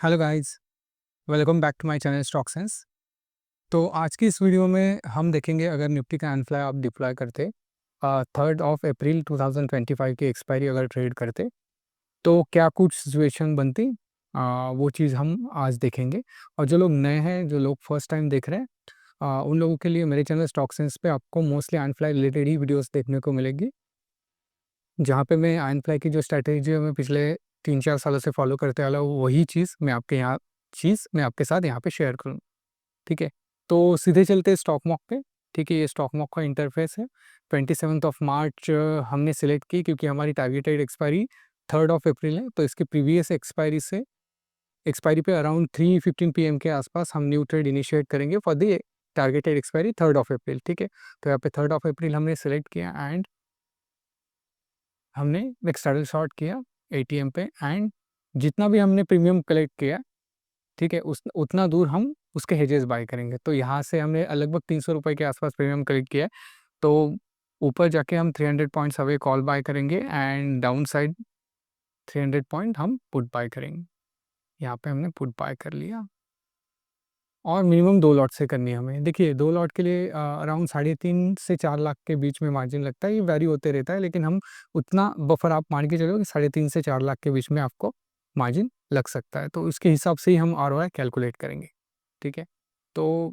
Hello guys, welcome back to my channel stock sense. तो आज की इस वीडियो में हम देखेंगे अगर निफ्टी का एनफ्लाई आप डिप्लॉय करते 3 अप्रैल 2025 की एक्सपायरी अगर ट्रेड करते तो क्या कुछ सिचुएशन बनती। वो चीज़ हम आज देखेंगे। और जो लोग नए हैं, जो लोग फर्स्ट टाइम देख रहे हैं, उन लोगों के लिए मेरे चैनल स्टॉक सेंस पे आपको मोस्टली एनफ्लाई रिलेटेड ही वीडियोस देखने को मिलेगी, जहाँ पे मैं एनफ्लाई की जो स्ट्रैटेजी है मैं पिछले 3-4 सालों से फॉलो करते आ रहा हूँ, वही चीज़ मैं आपके साथ यहाँ पे शेयर करूँ। ठीक है, तो सीधे चलते हैं स्टॉक मॉक पे। ठीक है, ये स्टॉक मॉक का इंटरफेस है। 27th ऑफ मार्च हमने सिलेक्ट की क्योंकि हमारी targeted expiry 3rd of April है। तो इसके प्रीवियस एक्सपायरी पे अराउंड 3:15 पीएम के आसपास हम न्यू ट्रेड इनिशिएट करेंगे for the targeted expiry 3rd of April. ठीक है, तो यहाँ पे 3rd ऑफ अप्रैल हमने सेलेक्ट किया एंड हमने एक सैडल शॉट किया एटीएम पे, एंड जितना भी हमने प्रीमियम कलेक्ट किया, ठीक है, उस उतना दूर हम उसके हेजेस बाय करेंगे। तो यहाँ से हमने लगभग 300 रुपये के आसपास प्रीमियम कलेक्ट किया है। तो ऊपर जाके हम 300 पॉइंट्स अवे कॉल बाय करेंगे एंड डाउन साइड 300 पॉइंट हम पुट बाय करेंगे। यहाँ पे हमने पुट बाय कर लिया और मिनिमम 2 लॉट से करनी है हमें। देखिए 2 लॉट के लिए अराउंड 3.5 से 4 लाख के बीच में मार्जिन लगता है। ये वैरी होते रहता है, लेकिन हम उतना बफर आप मान के चलो कि 3.5 से 4 लाख के बीच में आपको मार्जिन लग सकता है। तो इसके हिसाब से ही हम आरओआई कैलकुलेट करेंगे। ठीक है, तो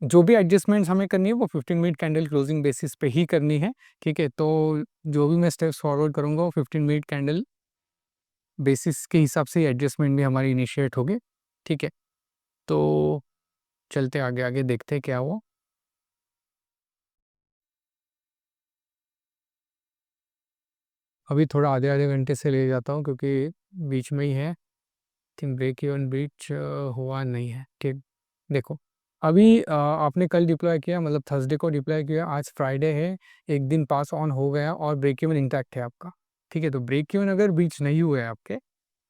जो भी एडजस्टमेंट्स हमें करनी है वो 15 मिनट कैंडल क्लोजिंग बेसिस पे ही करनी है। ठीक है, तो जो भी मैं स्टेप्स फॉरवर्ड करूँगा वो 15 मिनट कैंडल बेसिस के हिसाब से एडजस्टमेंट भी हमारी इनिशिएट होगी। ठीक है, तो चलते आगे आगे देखते हैं क्या हुआ। अभी थोड़ा आधे आधे घंटे से ले जाता हूँ क्योंकि बीच में ही है। थिंक ब्रेक इवन ब्रीच हुआ नहीं है। ठीक, देखो अभी आपने कल डिप्लॉय किया, मतलब थर्सडे को डिप्लॉय किया, आज फ्राइडे है, एक दिन पास ऑन हो गया और ब्रेक इवन इंटैक्ट है आपका। ठीक है, तो ब्रेक इवन अगर ब्रीच नहीं हुए आपके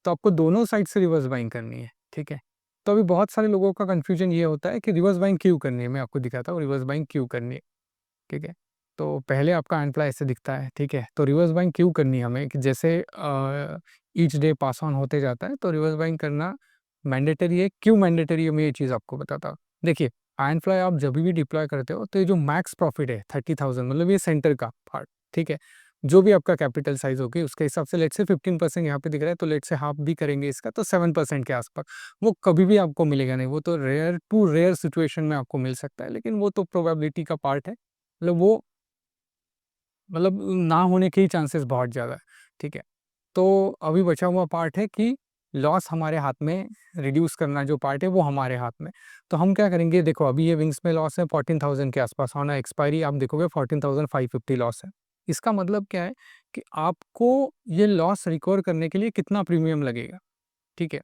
तो आपको दोनों साइड से रिवर्स बाइंग करनी है। ठीक है, तो अभी बहुत सारे लोगों का कन्फ्यूजन ये होता है कि रिवर्स बाइंग क्यों करनी है। मैं आपको दिखाता हूँ रिवर्स बाइंग क्यों करनी है। ठीक है, तो पहले आपका एंड ऐसे दिखता है। ठीक है, तो रिवर्स बाइंग क्यों करनी है हमें कि जैसे ईच डे पास ऑन होते जाता है तो रिवर्स बाइंग करना मैंडेटरी है। क्यों मैंडेटरी है मैं ये चीज़ आपको बताता हूँ। देखिए आयन फ्लाई आप जब भी डिप्लॉय करते हो तो ये जो मैक्स प्रॉफिट है 30,000, मतलब ये सेंटर का पार्ट। ठीक है, जो भी आपका कैपिटल साइज होगी उसके हिसाब से लेट से 15% यहाँ पे दिख रहा है, तो लेट से हाफ भी करेंगे इसका तो 7% के आसपास। वो कभी भी आपको मिलेगा नहीं, वो तो रेयर टू रेयर सिचुएशन में आपको मिल सकता है, लेकिन वो तो प्रोबेबिलिटी का पार्ट है। मतलब वो मतलब ना होने के ही चांसेस बहुत ज़्यादा है। ठीक है, तो अभी बचा हुआ पार्ट है कि लॉस हमारे हाथ में, रिड्यूस करना जो पार्ट है वो हमारे हाथ में। तो हम क्या करेंगे, देखो अभी ये विंग्स में लॉस है 14,000 के आसपास, ऑन एक्सपायरी आप देखोगे 14,550 लॉस है। इसका मतलब क्या है कि आपको ये लॉस रिकवर करने के लिए कितना प्रीमियम लगेगा। ठीक है,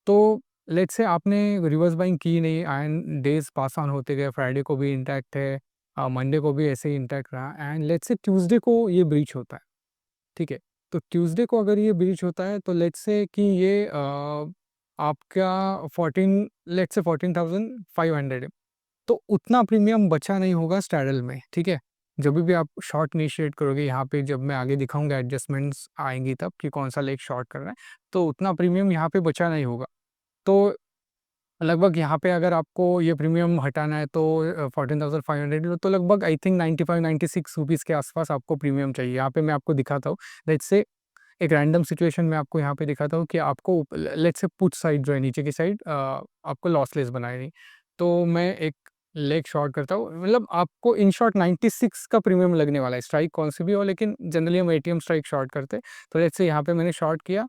तो लेट्स से आपने रिवर्स बाइंग की नहीं, एंड डेज पास ऑन होते गए, फ्राइडे को भी इंटैक्ट है, मंडे को भी ऐसे ही इंटैक्ट रहा, एंड लेट्स से ट्यूसडे को ये ब्रीच होता है। ठीक है, तो ट्यूसडे को अगर ये ब्रीच होता है तो लेट्स से कि ये आपका 14, लेट्स से 14,500 है, तो उतना प्रीमियम बचा नहीं होगा स्ट्रैडल में। ठीक है, जब भी आप शॉर्ट इनिशिएट करोगे, यहाँ पे जब मैं आगे दिखाऊंगा एडजस्टमेंट्स आएंगी तब कि कौन सा लेग शॉर्ट करना है, तो उतना प्रीमियम यहाँ पे बचा नहीं होगा। तो लगभग यहाँ पे अगर आपको ये प्रीमियम हटाना है तो 14,500, तो लगभग आई थिंक 95-96 रुपीज़ के आसपास आपको प्रीमियम चाहिए। यहाँ पे मैं आपको दिखाता हूँ, लेट्स से एक रैंडम सिचुएशन में आपको यहाँ पे दिखाता हूँ कि आपको लेट्स से पुट साइड जो है नीचे की साइड आपको लॉसलेस बनाए नहीं, तो मैं एक लेग शॉर्ट करता हूँ। मतलब आपको इन शॉर्ट 96 का प्रीमियम लगने वाला है, स्ट्राइक कौन सी भी हो, लेकिन जनरली हम एटीएम स्ट्राइक शॉर्ट करते हैं। तो लेट्स से यहाँ पे मैंने शॉर्ट किया।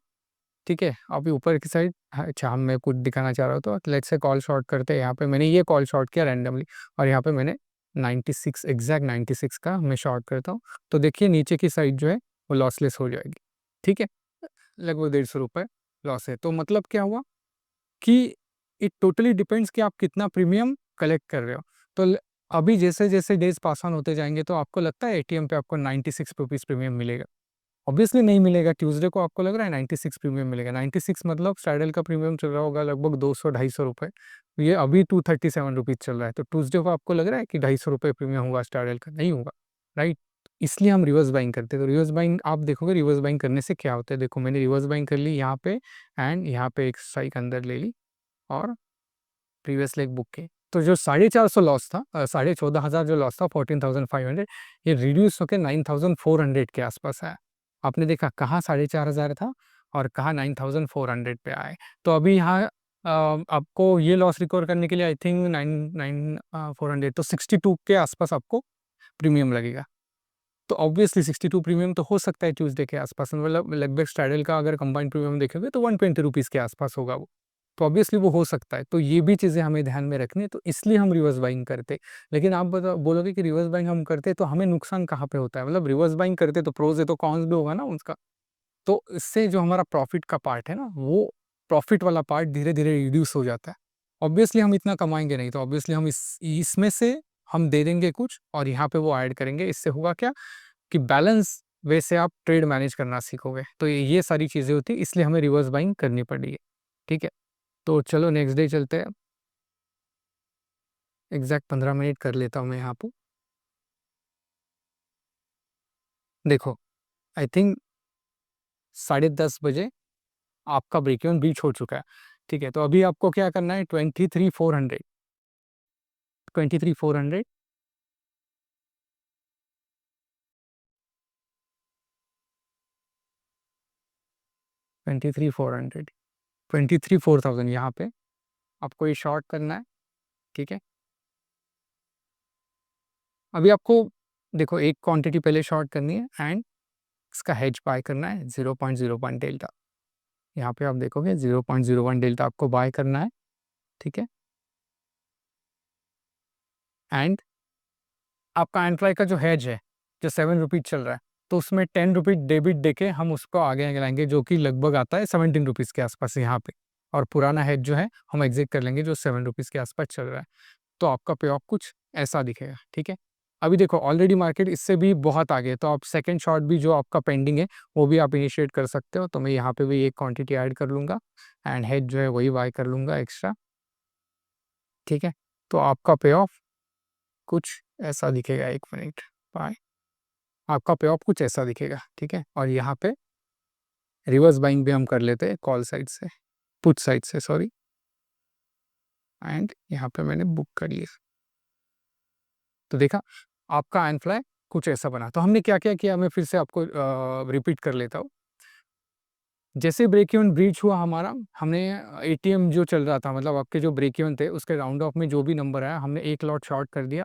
ठीक है, अभी ऊपर की साइड, हाँ, अच्छा हम मैं कुछ दिखाना चाह रहा हूँ, तो लेट्स से कॉल शॉर्ट करते हैं। यहाँ पे मैंने ये कॉल शॉर्ट किया रैंडमली और यहाँ पे मैंने 96 एग्जैक्ट 96 का मैं शॉर्ट करता हूँ। तो देखिए नीचे की साइड जो है वो लॉसलेस हो जाएगी। ठीक है, लगभग 150 रुपये लॉस है। तो मतलब क्या हुआ कि इट टोटली डिपेंड्स कि आप कितना प्रीमियम कलेक्ट कर रहे हो। तो अभी जैसे जैसे डेज पास ऑन होते जाएंगे तो आपको लगता है एटीएम पे आपको 96 रुपीज़ प्रीमियम मिलेगा? ऑब्वियसली नहीं मिलेगा। ट्यूसडे को आपको लग रहा है 96 प्रीमियम मिलेगा। 96 मतलब स्ट्रैडल का प्रीमियम चल रहा होगा लगभग 200-250 रुपये। ये अभी 237 रुपीज़ चल रहा है, तो ट्यूसडे को आपको लग रहा है कि 250 रुपये प्रीमियम हुआ स्ट्रैडल का? नहीं होगा, राइट? इसलिए हम रिवर्स बाइंग करते हैं। तो रिवर्स बाइंग आप देखोगे, रिवर्स बाइंग करने से क्या होता है, देखो मैंने रिवर्स बाइंग कर ली यहाँ पे, एंड यहाँ पे एक स्ट्राइक अंदर ले ली और प्रीवियस लेग बुक के। तो जो 450 लॉस था, 14,500 जो लॉस था, 14,500, ये रिड्यूस होकर 9,400 के आसपास आया। आपने देखा कहाँ 4,500 था और कहाँ 9,400 पे आए। तो अभी यहाँ आपको ये लॉस रिकवर करने के लिए आई थिंक 9,400, तो 62 के आसपास आपको प्रीमियम लगेगा। तो ऑब्वियसली 62 प्रीमियम तो हो सकता है ट्यूसडे के आसपास, मतलब लगभग स्ट्रैडल का अगर कंबाइंड प्रीमियम देखेंगे तो 120 रुपीज़ के आसपास होगा वो। तो ऑब्वियसली वो हो सकता है, तो ये भी चीज़ें हमें ध्यान में रखनी है, तो इसलिए हम रिवर्स बाइंग करते। लेकिन आप बोलोगे कि रिवर्स बाइंग हम करते तो हमें नुकसान कहाँ पे होता है, मतलब रिवर्स बाइंग करते तो प्रोज है तो कॉन्स भी होगा ना उसका। तो इससे जो हमारा प्रॉफिट का पार्ट है ना, वो प्रॉफिट वाला पार्ट धीरे धीरे रिड्यूस हो जाता है। ऑब्वियसली हम इतना कमाएंगे नहीं, तो ऑब्वियसली हम इसमें से हम दे देंगे कुछ और यहाँ पे वो ऐड करेंगे। इससे होगा क्या कि बैलेंस वे से आप ट्रेड मैनेज करना सीखोगे। तो ये सारी चीज़ें होती है, इसलिए हमें रिवर्स बाइंग करनी पड़ी है। ठीक है, तो चलो नेक्स्ट डे चलते हैं। एग्जैक्ट 15 मिनट कर लेता हूँ मैं यहाँ पे। देखो, आई थिंक 10:30 बजे आपका ब्रेक इवन बीच हो चुका है। ठीक है, तो अभी आपको क्या करना है, 23,400, 23,400, 23,400, 23,400 यहाँ पे आपको ये शॉर्ट करना है। ठीक है, अभी आपको देखो एक क्वांटिटी पहले शॉर्ट करनी है एंड इसका हेज बाय करना है 0.01 डेल्टा। यहाँ पे आप देखोगे 0.01 डेल्टा आपको बाय करना है। ठीक है, एंड आपका एंप्लॉय का जो हेज है, जो 7 रुपीज चल रहा है, तो उसमें 10 रुपीज डेबिट देके हम उसको आगे लाएंगे, जो कि लगभग आता है 17 रुपीज़ के आसपास यहाँ पे। और पुराना हेज जो है हम एग्जिट कर लेंगे, जो 7 रुपीज़ के आसपास चल रहा है। तो आपका पे ऑफ कुछ ऐसा दिखेगा। ठीक है, अभी देखो ऑलरेडी मार्केट इससे भी बहुत आगे है, तो आप सेकंड शॉट भी जो आपका पेंडिंग है वो भी आप इनिशिएट कर सकते हो। तो मैं यहाँ पे भी एक क्वांटिटी ऐड कर लूँगा एंड हेज जो है वही बाय कर लूँगा एक्स्ट्रा। ठीक है, तो आपका पे ऑफ कुछ ऐसा दिखेगा, 1 मिनट बाय, आपका पे ऑफ कुछ ऐसा दिखेगा। ठीक है, और यहाँ पे रिवर्स बाइंग भी हम कर लेते हैं कॉल साइड से, पुट साइड से सॉरी, एंड यहाँ पे मैंने बुक कर लिया। तो देखा आपका एनफ्लाई कुछ ऐसा बना। तो हमने क्या क्या किया, मैं फिर से आपको रिपीट कर लेता हूँ। जैसे ब्रेक इवन ब्रीच हुआ हमारा, हमने एटीएम जो चल रहा था, मतलब आपके जो ब्रेक इवन थे उसके राउंड ऑफ में जो भी नंबर आया, हमने एक लॉट शॉर्ट कर दिया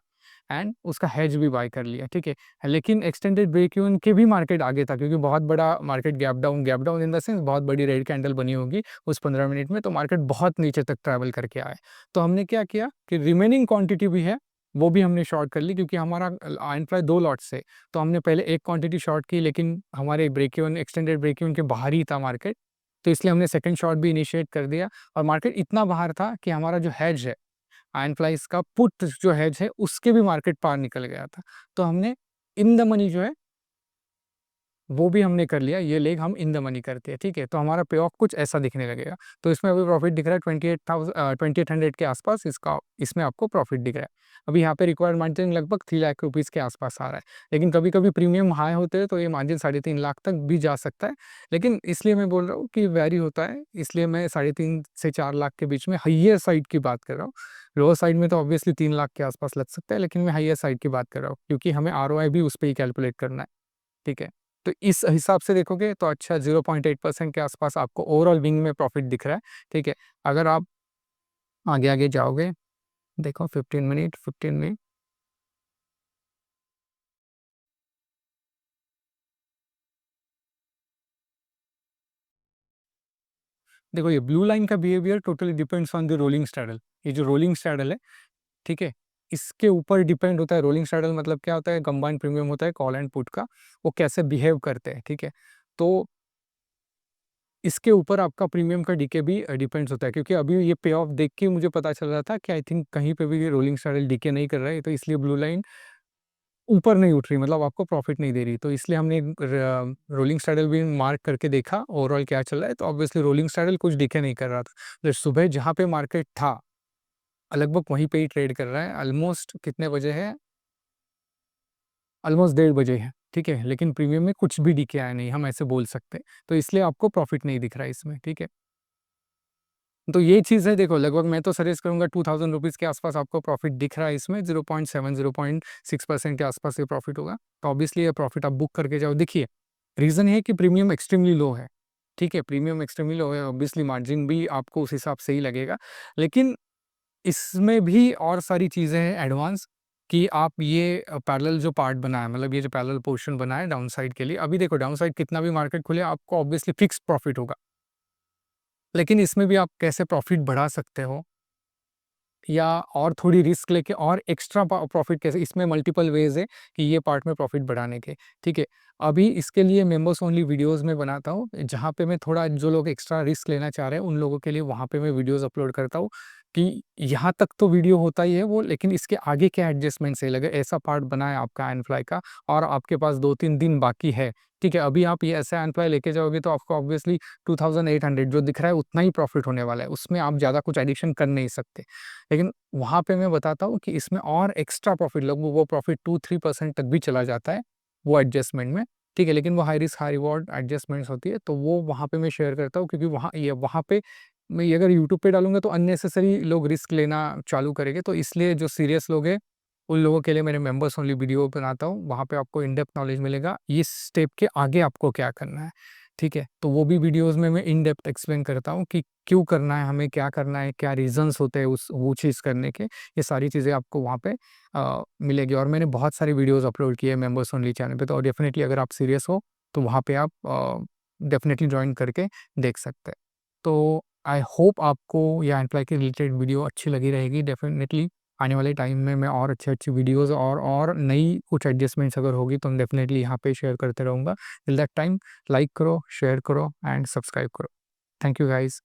एंड उसका हेज भी बाय कर लिया। ठीक है, लेकिन एक्सटेंडेड ब्रेक इवन के भी मार्केट आगे था, क्योंकि बहुत बड़ा market gap down in the sense बहुत बड़ी रेड कैंडल बनी होगी उस 15 मिनट में, तो मार्केट बहुत नीचे तक ट्रैवल करके आए। तो हमने क्या किया कि रिमेनिंग क्वांटिटी भी है वो भी हमने शॉर्ट कर ली, क्योंकि हमारा एंट्राई 2 लॉट से, तो हमने पहले एक क्वांटिटी शॉर्ट की, लेकिन हमारे break even extended break even के बाहर ही था मार्केट, तो इसलिए हमने सेकंड शॉट भी इनिशिएट कर दिया। और मार्केट इतना बाहर था कि हमारा जो हेज है आयन फ्लाइज का पुट जो हेज है उसके भी मार्केट पार निकल गया था। तो हमने इन द मनी जो है वो भी हमने कर लिया, ये लेग हम इन द मनी करते हैं। ठीक है, तो हमारा पे ऑफ कुछ ऐसा दिखने लगेगा। तो इसमें अभी प्रॉफिट दिख रहा है 28,000 के आसपास, इसका इसमें आपको प्रॉफिट दिख रहा है। अभी यहाँ पे रिक्वायर्ड मार्जिन लगभग 3 लाख रुपीज़ के आसपास आ रहा है, लेकिन कभी कभी प्रीमियम हाई होते हैं तो ये मार्जिन 3.5 लाख तक भी जा सकता है। लेकिन इसलिए मैं बोल रहा हूँ कि वैरी होता है, इसलिए मैं 3.5 से 4 लाख के बीच में हाइयर साइड की बात कर रहा हूँ। लोअर साइड में तो ऑब्वियसली 3 लाख के आसपास लग सकता है, लेकिन मैं हाइयर साइड की बात कर रहा हूँ, क्योंकि हमें आरओआई भी उस पर ही कैलकुलेट करना है। ठीक है, तो इस हिसाब से देखोगे तो अच्छा 0.8% के आसपास आपको ओवरऑल विंग में प्रॉफिट दिख रहा है। ठीक है, अगर आप आगे आगे जाओगे, देखो 15 मिनट, 15 मिनट, देखो ये ब्लू लाइन का behaviour totally depends on the rolling straddle. ये जो रोलिंग स्ट्रैडल है, ठीक है, इसके ऊपर डिपेंड होता है। रोलिंग स्ट्रैडल मतलब क्या होता है, कंबाइंड प्रीमियम होता है कॉल एंड पुट का, वो कैसे बिहेव करते हैं। ठीक है, तो इसके ऊपर आपका प्रीमियम का डीके भी डिपेंड्स होता है, क्योंकि अभी ये पे ऑफ देख के मुझे पता चल रहा था कि आई थिंक कहीं पे भी ये रोलिंग स्ट्रैडल डीके नहीं कर रहा है, तो इसलिए ब्लू लाइन ऊपर नहीं उठ रही, मतलब आपको प्रॉफिट नहीं दे रही। तो इसलिए हमने रोलिंग स्ट्रैडल भी मार्क करके देखा ओवरऑल क्या चल रहा है, तो ऑब्वियसली रोलिंग स्ट्रैडल कुछ डीके नहीं कर रहा था। तो सुबह जहाँ पे मार्केट था लगभग वहीं पे ही ट्रेड कर रहा है। ऑलमोस्ट कितने बजे है, ऑलमोस्ट 1:30 बजे है। ठीक है? लेकिन प्रीमियम में कुछ भी दिखे आया नहीं, हम ऐसे बोल सकते हैं। तो इसलिए आपको प्रॉफ़िट नहीं दिख रहा है इसमें, ठीक है? तो ये चीज़ है, देखो लगभग मैं तो सजेस्ट करूँगा ₹2000 के आस-पास आपको प्रॉफ़िट दिख रहा है इसमें, 0.7 0.6% के आस-पास ये प्रॉफ़िट होगा। तो ऑब्वियसली ये प्रॉफ़िट आप बुक करके जाओ। देखिए, रीज़न है कि प्रीमियम एक्सट्रीमली लो है, ठीक है? प्रीमियम एक्सट्रीमली लो है, ऑब्वियसली मार्जिन भी आपको उस हिसाब से ही लगेगा। लेकिन इसमें भी और सारी चीज़ें हैं एडवांस, कि आप ये पैरेलल जो पार्ट बना है, मतलब ये जो पैरेलल पोर्शन बना है डाउनसाइड के लिए, अभी देखो डाउनसाइड कितना भी मार्केट खुले, आपको ऑब्वियसली फिक्स्ड प्रॉफ़िट होगा। लेकिन इसमें भी आप कैसे प्रॉफ़िट बढ़ा सकते हो, या और थोड़ी रिस्क लेके और एक्स्ट्रा प्रॉफ़िट कैसे, इसमें मल्टीपल वेज़ है कि ये पार्ट में प्रॉफ़िट बढ़ाने के, ठीक है? अभी इसके लिए मेंबर्स ओनली वीडियोज़ मैं बनाता हूँ, जहाँ पे मैं थोड़ा, जो लोग एक्स्ट्रा रिस्क लेना चाह रहे हैं, उन लोगों के लिए वहाँ पे मैं वीडियोज़ अपलोड करता हूँ, कि यहाँ तक तो वीडियो होता ही है वो, लेकिन इसके आगे क्या एडजस्टमेंट्स है, लगे ऐसा पार्ट बना है आपका एनफ्लाई का और आपके पास 2-3 दिन बाकी है, ठीक है? अभी आप ये ऐसा एनफ्लाई लेके जाओगे तो आपको ऑब्वियसली 2800 जो दिख रहा है उतना ही प्रॉफ़िट होने वाला है, उसमें आप ज़्यादा कुछ एडिशन कर नहीं सकते। लेकिन वहाँ पे मैं बताता हूँ कि इसमें और एक्स्ट्रा प्रॉफ़िट, लगभग वो प्रॉफ़िट 2-3% तक भी चला जाता है, वो एडजस्टमेंट में, ठीक है? लेकिन वो high risk high reward adjustments होती है, तो वो वहाँ पे मैं शेयर करता हूँ, क्योंकि वहाँ पे मैं ये अगर यूट्यूब पे डालूँगा तो अननेसेसरी लोग रिस्क लेना चालू करेंगे, तो इसलिए जो सीरियस लोग हैं, उन लोगों के लिए मैंने मेंबर्स ओनली वीडियो बनाता हूँ, वहाँ पे आपको इन डेप्थ नॉलेज मिलेगा, इस स्टेप के आगे आपको क्या करना है, ठीक है? तो वो भी वीडियोज़ में मैं इन डेप्थ एक्सप्लेन करता हूँ कि क्यों करना है, हमें क्या करना है, क्या रीज़न्स होते हैं उस वो चीज़ करने के, ये सारी चीज़ें आपको वहाँ पे मिलेगी। और मैंने बहुत सारी वीडियोज़ अपलोड किए हैं मेंबर्स ओनली चैनल पे, तो डेफ़िनेटली अगर आप सीरियस हो, तो वहाँ पे आप डेफ़िनेटली जॉइन करके देख सकते हैं। तो आई होप आपको ये एम्प्लॉय के रिलेटेड वीडियो अच्छी लगी रहेगी। डेफ़िनेटली आने वाले टाइम में मैं और अच्छी-अच्छी वीडियोज़ और नई कुछ एडजस्टमेंट्स अगर होगी तो डेफ़िनेटली यहाँ पे शेयर करते रहूँगा। टिल दैट टाइम, लाइक करो, शेयर करो एंड सब्सक्राइब करो। Thank you guys.